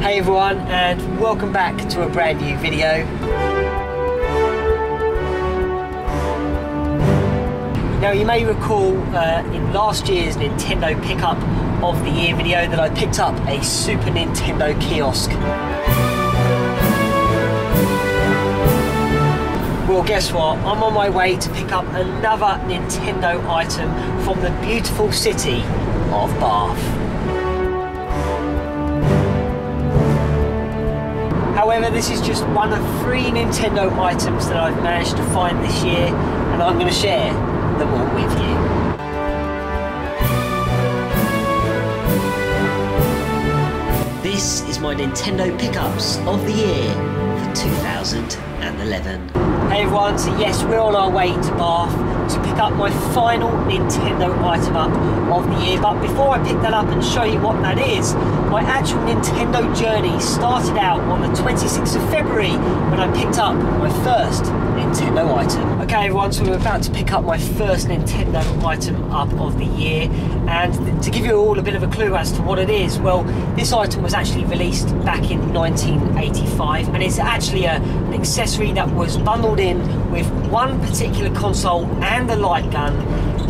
Hey everyone, and welcome back to a brand new video. Now you may recall in last year's Nintendo Pickup of the Year video that I picked up a Super Nintendo kiosk. Well, guess what? I'm on my way to pick up another Nintendo item from the beautiful city of Bath. However, this is just one of 3 Nintendo items that I've managed to find this year, and I'm going to share them all with you. This is my Nintendo Pickups of the Year for 2011. Hey everyone, so yes, we're on our way to Bath to pick up my final Nintendo item up of the year. But before I pick that up and show you what that is, my actual Nintendo journey started out on the 26th of February when I picked up my first Nintendo item. Okay everyone, so we're about to pick up my first Nintendo item up of the year, and to give you all a bit of a clue as to what it is, well, this item was actually released back in 1985, and it's actually an accessory that was bundled in with one particular console and a light gun,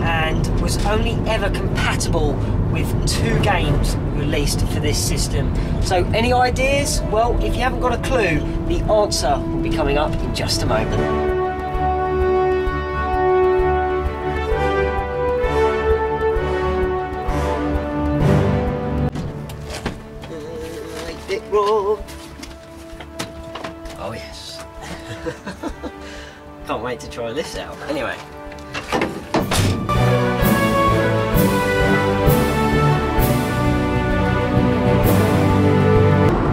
and was only ever compatible with 2 games released for this system. So any ideas? Well, if you haven't got a clue, the answer will be coming up in just a moment. Oh yes. Can't wait to try this out. Anyway.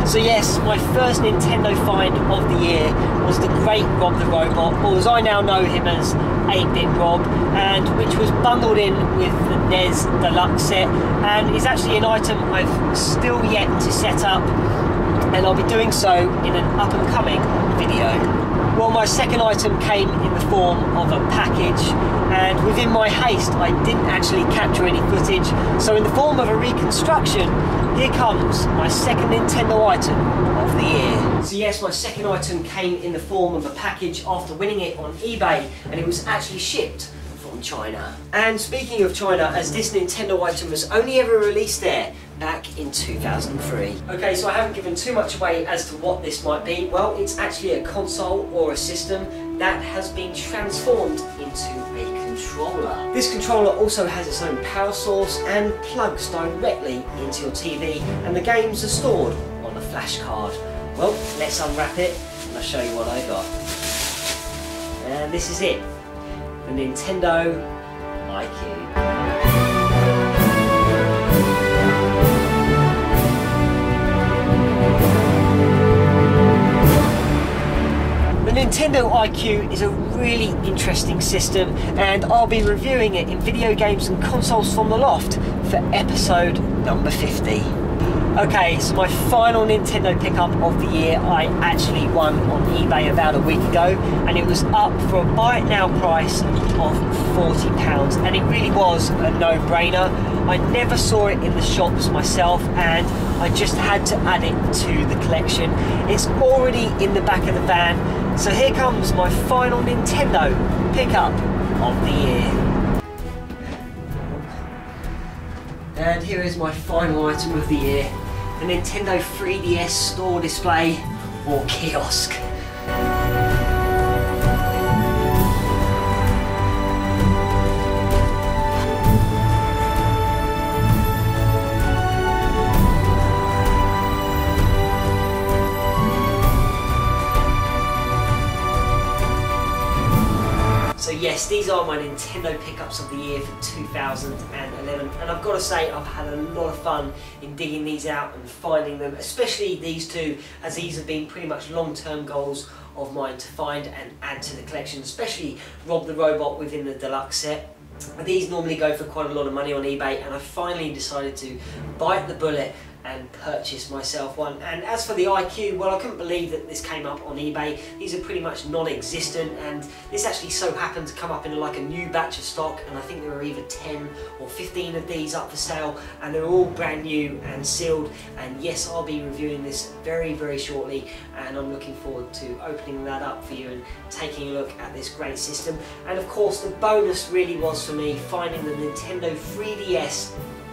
So yes, my first Nintendo find of the year was the great Rob the Robot, or as I now know him as 8-Bit Rob, and which was bundled in with the NES Deluxe set, and is actually an item I've still yet to set up, and I'll be doing so in an up and coming video. Well, my second item came in the form of a package, and within my haste I didn't actually capture any footage, so in the form of a reconstruction, here comes my second Nintendo item of the year. So yes, my second item came in the form of a package after winning it on eBay, and it was actually shipped from China. And speaking of China, as this Nintendo item was only ever released there back in 2003. Okay, so I haven't given too much away as to what this might be. Well, it's actually a console or a system that has been transformed into a controller. This controller also has its own power source and plugs directly into your TV, and the games are stored on a flash card. Well, let's unwrap it and I'll show you what I got. And this is it, the Nintendo iCube. The Nintendo iCube is a really interesting system, and I'll be reviewing it in Video Games and Consoles from the Loft for episode number 50. Okay, so my final Nintendo pickup of the year I actually won on eBay about a week ago, and it was up for a buy it now price of £40, and it really was a no-brainer. I never saw it in the shops myself, and I just had to add it to the collection. It's already in the back of the van, so here comes my final Nintendo pickup of the year. And here is my final item of the year, the Nintendo 3DS store display, or kiosk. So yes, these are my Nintendo pickups of the year for 2011, and I've got to say I've had a lot of fun in digging these out and finding them, especially these 2, as these have been pretty much long-term goals of mine to find and add to the collection, especially Rob the Robot within the deluxe set. These normally go for quite a lot of money on eBay, and I finally decided to bite the bullet and purchase myself one. And as for the iCUE, well, I couldn't believe that this came up on eBay. These are pretty much non-existent, and this actually so happened to come up in like a new batch of stock, and I think there were either 10 or 15 of these up for sale, and they're all brand new and sealed. And yes, I'll be reviewing this very, very shortly, and I'm looking forward to opening that up for you and taking a look at this great system. And of course, the bonus really was for me finding the Nintendo 3DS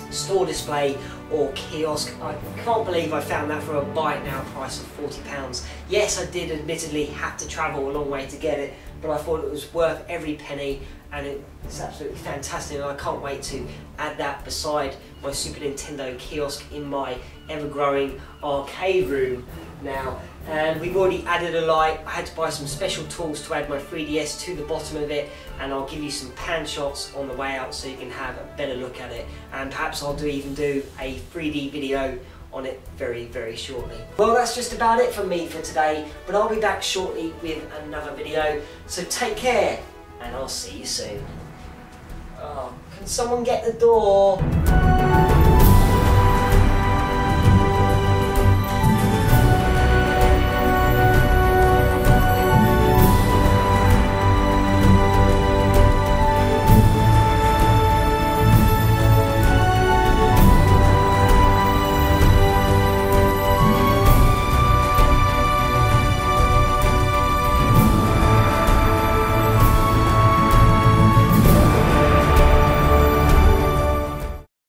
store display or kiosk. I can't believe I found that for a buy it now price of £40. Yes, I did admittedly have to travel a long way to get it, but I thought it was worth every penny, and it's absolutely fantastic, and I can't wait to add that beside my Super Nintendo kiosk in my ever-growing arcade room now. And we've already added a light. I had to buy some special tools to add my 3DS to the bottom of it, and I'll give you some pan shots on the way out so you can have a better look at it, and perhaps I'll even do a 3D video on it very, very shortly. Well, that's just about it from me for today, but I'll be back shortly with another video, so take care and I'll see you soon. Oh, can someone get the door?